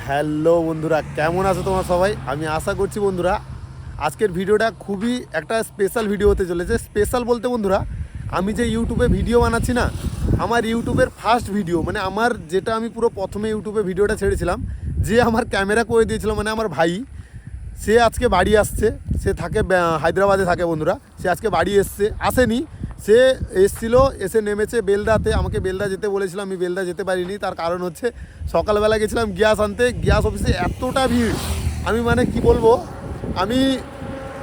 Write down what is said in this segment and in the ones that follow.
Hello বন্ধুরা, কেমন আছো তোমরা সবাই? আমি আশা করছি বন্ধুরা আজকের ভিডিওটা খুবই একটা স্পেশাল ভিডিও হতে চলেছে। স্পেশাল বলতে বন্ধুরা, আমি যে ইউটিউবে ভিডিও বানাচ্ছি না, আমার ইউটিউবের ফার্স্ট ভিডিও, মানে আমার যেটা আমি পুরো প্রথমে ইউটিউবে ভিডিওটা ছেড়েছিলাম, যে আমার ক্যামেরা করে দিয়েছিল, মানে আমার ভাই, সে আজকে বাড়ি আসছে। সে থাকে হায়দ্রাবাদে থাকে বন্ধুরা। সে আজকে বাড়ি আসেনি, সে এসছিল, এসে নেমেছে বেলদাতে। আমাকে বেলদা যেতে বলেছিলাম, আমি বেলদা যেতে পারিনি। তার কারণ হচ্ছে সকালবেলা গেছিলাম গ্যাস আনতে, গ্যাস অফিসে এতটা ভিড়, আমি মানে কি বলবো, আমি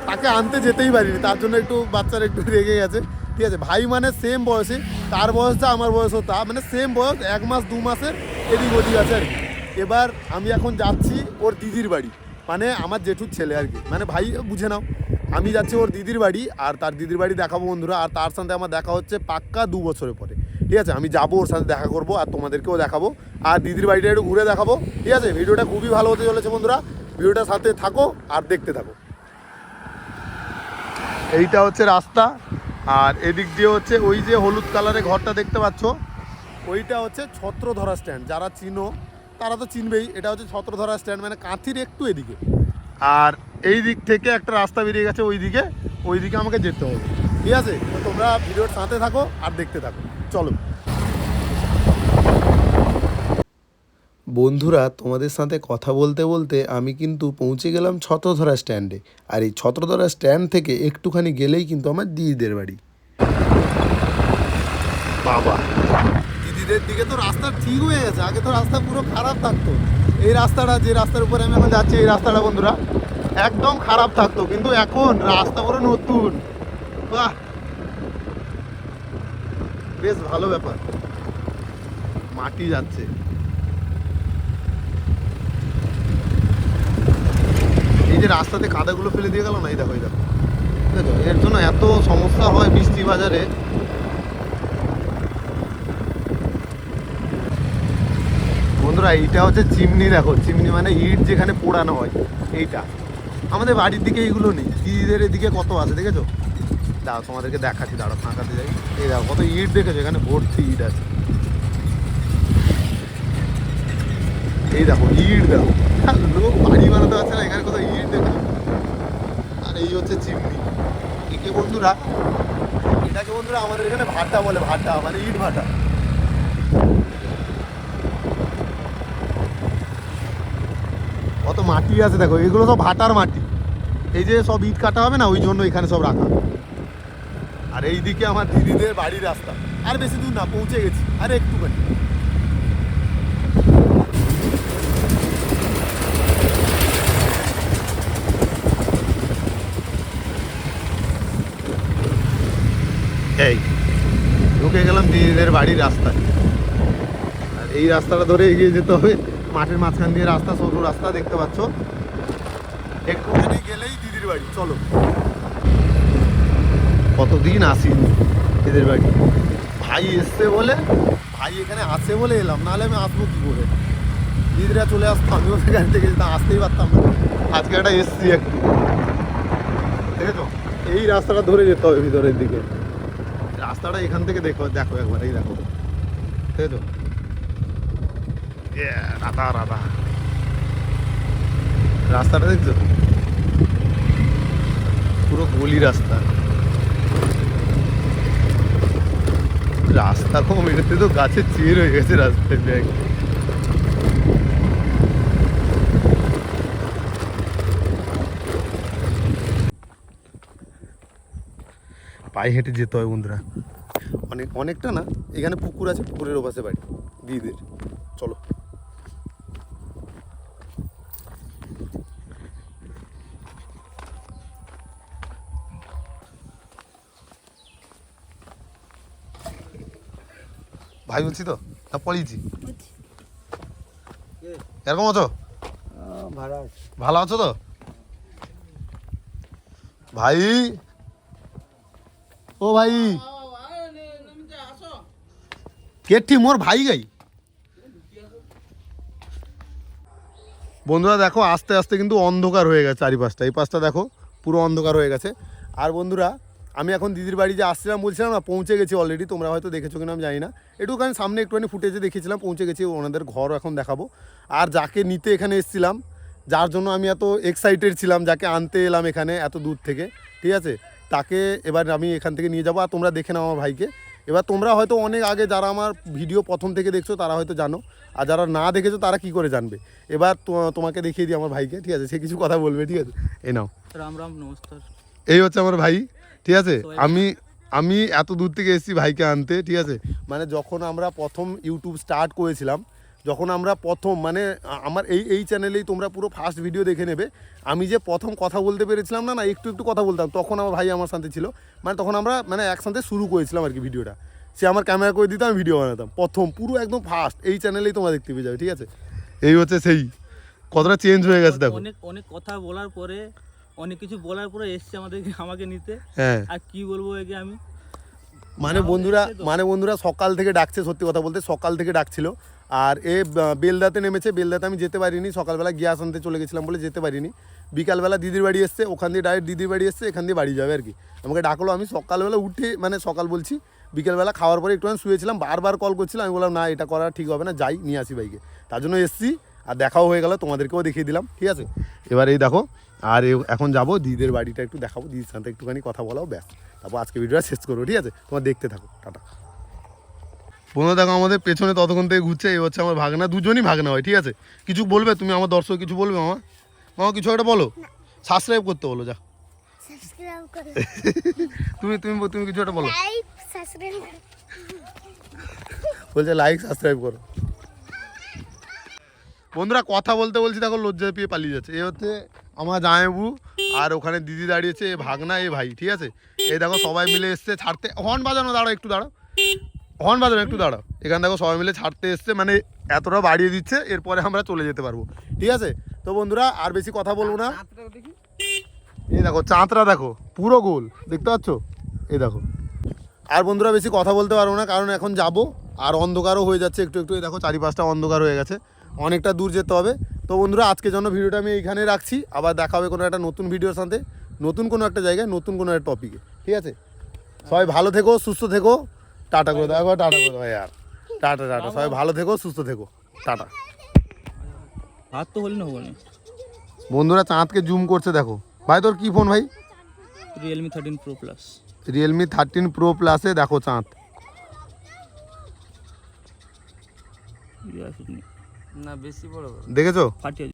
তাকে আনতে যেতেই পারিনি। তার জন্য একটু বাচ্চারা একটু রেগে গেছে। ঠিক আছে, ভাই মানে সেম বয়সে, তার বয়সটা আমার বয়সও তা, মানে সেম বয়স, 1 মাস 2 মাসের এদিক ওদিক আছে আর কি। এবার আমি এখন যাচ্ছি ওর দিদির বাড়ি, মানে আমার জেঠুর ছেলে আর কি, মানে ভাই বুঝে নাও। আমি যাচ্ছি ওর দিদির বাড়ি, আর তার দিদির বাড়ি দেখাবো বন্ধুরা। আর তার সাথে আমার দেখা হচ্ছে পাক্কা 2 বছরের পরে। ঠিক আছে, আমি যাবো, ওর সাথে দেখা করবো, আর তোমাদেরকেও দেখাবো, আর দিদির বাড়িটা একটু ঘুরে দেখাবো। ঠিক আছে, ভিডিওটা খুবই ভালো হতে চলেছে বন্ধুরা, ভিডিওটার সাথে থাকো আর দেখতে থাকো। এইটা হচ্ছে রাস্তা, আর এদিক দিয়ে হচ্ছে ওই যে হলুদ কালারের ঘরটা দেখতে পাচ্ছ, ওইটা হচ্ছে ছত্রধরা স্ট্যান্ড। যারা চিনো তারা তো চিনবেই, এটা হচ্ছে ছত্রধরা স্ট্যান্ড, মানে কাঁথির একটু এদিকে। আর এই দিক থেকে একটা রাস্তা বেরিয়ে গেছে ওই দিকে আমাকে যেতে হবে। ঠিক আছে, তো তোমরা ভিডিওর সাথে থাকো আর দেখতে থাকো, চলো। বন্ধুরা, তোমাদের সাথে কথা বলতে বলতে আমি কিন্তু পৌঁছে গেলাম ছত্রধরা স্ট্যান্ডে। আর এই ছত্রধরা স্ট্যান্ড থেকে একটুখানি গেলেই কিন্তু আমার দিদিদের বাড়ি। বাবা, দিদিদের দিকে তো রাস্তা ঠিক হয়ে গেছে, আগে তো রাস্তা পুরো খারাপ থাকতো। এই রাস্তাটা, যে রাস্তার উপরে আমি এখন যাচ্ছি, এই রাস্তাটা বন্ধুরা একদম খারাপ থাকতো, কিন্তু এখন রাস্তা পুরো নতুন। বাহ, বেশ ভালো ব্যাপার। মাটি যাচ্ছে, এই যে রাস্তাতে কাদাগুলো ফেলে দিয়ে গেল না, এই দেখো, এই দেখো, দেখো, এর জন্য এত সমস্যা হয় বৃষ্টি বাজারে। বন্ধুরা, এইটা হচ্ছে চিমনি, দেখো চিমনি মানে ইট যেখানে পোড়ানো হয়, এইটা। আমাদের বাড়ির দিকে এইগুলো নেই, দিদিদের এদিকে কত আছে দেখেছো? দাও তোমাদেরকে দেখাচ্ছি, দাঁড়ো ফাঁকাতে যাই। এই দেখো কত ইট দেখেছো, এখানে ভর্তি ইট আছে। এই দেখো ইট, দেখো লোক বাড়ি বানাতে পারছে না, এখানে কত ইট দেখেছো। আর এই হচ্ছে চিমনি। একে বন্ধুরা, এটাকে বন্ধুরা আমাদের এখানে ভাটা বলে, ভাটা মানে ইট ভাটা। কত মাটি আছে দেখো, এগুলো সব ভাটার মাটি। এই যে সব ইট কাটা হবে না, ওই জন্য এখানে সব রাখা। আর এইদিকে আমার দিদিদের বাড়ির রাস্তা, আর বেশি দূর না, পৌঁছে গেছি, আর একটুখানি। এই ঢুকে গেলাম দিদিদের বাড়ির রাস্তায়। আর এই রাস্তাটা ধরে এগিয়ে যেতে হবে, মাঠের মাঝখান দিয়ে রাস্তা, সরু রাস্তা দেখতে পাচ্ছ। একটুখানি গেলেই দিদির বাড়ি, চলো। কতদিন আসিনি এদের বাড়ি, ভাই এসছে বলে, ভাই এখানে আসে বলে এলাম, নাহলে আমি আসবো কী করে? দিদিরা চলে আসতো, আমিও সেখান থেকে যেতাম, আসতেই পারতাম না। আজকে একটা এসছি একটু, দেখেছো, এই রাস্তাটা ধরে যেতে হবে ভিতরের দিকে। রাস্তাটা এখান থেকে দেখো, দেখো একবার, এই দেখো, দেখেছো, রাধা রাধা, রাস্তাটা দেখছো, পুরো গলি রাস্তা। রাস্তা কম, এটাতে তো গাছের চের হয়ে গেছে রাস্তায় ব্যাগ। পায়ে হেঁটে যেতে হয় বন্ধুরা, অনেকটা না। এখানে পুকুর আছে, পুকুরের ওপাশে বাড়ি দিদিদের, চলো। ভাই বলছি তো, তা পড়িয়েছি, এরকম আছো? ভালো আছো তো ভাই? ও ভাই, কেটি মোর ভাই গাই। বন্ধুরা দেখো, আস্তে আস্তে কিন্তু অন্ধকার হয়ে গেছে চারিপাশটা, এই পাশটা দেখো পুরো অন্ধকার হয়ে গেছে। আর বন্ধুরা, আমি এখন দিদির বাড়ি যে আসছিলাম বলছিলাম না, পৌঁছে গেছি অলরেডি, তোমরা হয়তো দেখেছো কিনা আমি জানি না, একটুখানি সামনে একটুখানি ফুটেজে দেখিয়েছিলাম, পৌঁছে গেছি, ওনাদের ঘর এখন দেখাবো। আর যাকে নিতে এখানে এসেছিলাম, যার জন্য আমি এত এক্সাইটেড ছিলাম, যাকে আনতে এলাম এখানে এত দূর থেকে, ঠিক আছে, তাকে এবার আমি এখান থেকে নিয়ে যাবো। আর তোমরা দেখে নাও আমার ভাইকে। এবার তোমরা হয়তো অনেক আগে যারা আমার ভিডিও প্রথম থেকে দেখছো তারা হয়তো জানো, আর যারা না দেখেছো তারা কি করে জানবে। এবার তোমাকে দেখিয়ে দিই আমার ভাইকে, ঠিক আছে, সে কিছু কথা বলবে, ঠিক আছে। এই নাও। রাম রাম, নমস্কার। এই হচ্ছে আমার ভাই, ঠিক আছে। আমি এত দূর থেকে এসেছি ভাইকে আনতে, ঠিক আছে। মানে যখন আমরা প্রথম ইউটিউব স্টার্ট করেছিলাম, যখন আমরা প্রথম মানে আমার এই চ্যানেলেই তোমরা পুরো ফার্স্ট ভিডিও দেখে নেবে, আমি যে প্রথম কথা বলতে পেরেছিলাম না একটু কথা বলতাম, তখন আমার ভাই আমার সাথে ছিল। মানে তখন আমরা মানে একসাথে শুরু করেছিলাম আর কি ভিডিওটা। সে আমার ক্যামেরা করে দিত, আমি ভিডিও বানাতাম প্রথম, পুরো একদম ফার্স্ট। এই চ্যানেলেই তোমরা দেখতে পেয়ে যাবে, ঠিক আছে। এই হচ্ছে সেই, কতটা চেঞ্জ হয়ে গেছে দেখো। অনেক কথা বলার পরে, অনেক কিছু বলার পরে এসছে আমাকে নিতে। হ্যাঁ, আর কি বলবো একে আমি, মানে বন্ধুরা সকাল থেকে ডাকছে, সত্যি কথা বলতে সকাল থেকে ডাকছিল। আর বেলদাতে নেমেছে, বেলদাতে আমি যেতে পারিনি, সকালবেলা গ্যাস আনতে চলে গেছিলাম বলে যেতে পারিনি। বিকালবেলা দিদির বাড়ি এসছে, ওখান দিয়ে ডাইরেক্ট দিদির বাড়ি এসছে, এখান দিয়ে বাড়ি যাবে আর কি। আমাকে ডাকলো, আমি সকালবেলা উঠে, মানে সকাল বলছি বিকালবেলা খাওয়ার পরে একটুখানি শুয়েছিলাম, বারবার কল করছিলাম, আমি বললাম না এটা করা ঠিক হবে না, যাই নিয়ে আসি বাইকে। তার জন্য এসছি, আর দেখাও হয়ে গেল, তোমাদেরকেও দেখিয়ে দিলাম, ঠিক আছে। এবার এই দেখো, আর এখন যাবো দিদির বাড়িটা একটু দেখাবো, দিদির সাথে একটুখানি কথা বলাও, ব্যাস। তারপর আজকে ভিডিওটা শেষ করবো, ঠিক আছে। তোমার দেখতে থাকো, টাটা। বন্ধুরা দেখো আমাদের পেছনে ততক্ষণ থেকে ঘুরছে, এই হচ্ছে আমার ভাগনা, দুজনই ভাগনা হয়, ঠিক আছে। কিছু বলবে তুমি আমার দর্শক, কিছু বলবে মামা কিছু একটা বলো, সাবস্ক্রাইব করতে বলো, যা। তুমি কিছু একটা বলো, বলছে লাইক সাবস্ক্রাইব করো। বন্ধুরা কথা বলতে বলছি, দেখো লজ্জা পেয়ে পালিয়ে যাচ্ছে। এই হচ্ছে আমার জামাইবাবু, আর ওখানে দিদি দাঁড়িয়েছে, এ ভাগনা, এ ভাই, ঠিক আছে। এই দেখো সবাই মিলে এসছে ছাড়তে, হর্ন বাজানো, দাঁড়াও একটু দাঁড়াও, হর্ন বাজানো একটু দাঁড়াও। এখানে দেখো সবাই মিলে ছাড়তে এসছে, মানে এতটা বাড়িয়ে দিচ্ছে, এরপরে আমরা চলে যেতে পারবো, ঠিক আছে। তো বন্ধুরা আর বেশি কথা বলবো না। এই দেখো চাঁদরা, দেখো পুরো গোল, দেখতে পাচ্ছ, এই দেখো। আর বন্ধুরা বেশি কথা বলতে পারবো না, কারণ এখন যাব, আর অন্ধকারও হয়ে যাচ্ছে একটু একটু, এই দেখো চারিপাশটা অন্ধকার হয়ে গেছে, অনেকটা দূর যেতে হবে। তো বন্ধুরা আজকের জন্য ভিডিওটা আমি এইখানে রাখছি, আবার দেখা হবে কোনো একটা নতুন ভিডিওর সাথে, নতুন কোনো একটা জায়গায়, নতুন কোনো একটা টপিকে, ঠিক আছে। সবাই ভালো থেকো, সুস্থ থেকো, টাটা করে দাও, টাটা করে দাও यार, টাটা টাটা। সবাই ভালো থেকো, সুস্থ থেকো, টাটা। হাত তো হলি না বলে। বন্ধুরা চাঁদকে জুম করছে, দেখো ভাই তোর কি ফোন ভাই? Realme 13 Pro Plus। Realme 13 Pro Plus-এ দেখো চাঁদ। না বেশি বড় দেখেছো? ফাটিয়ে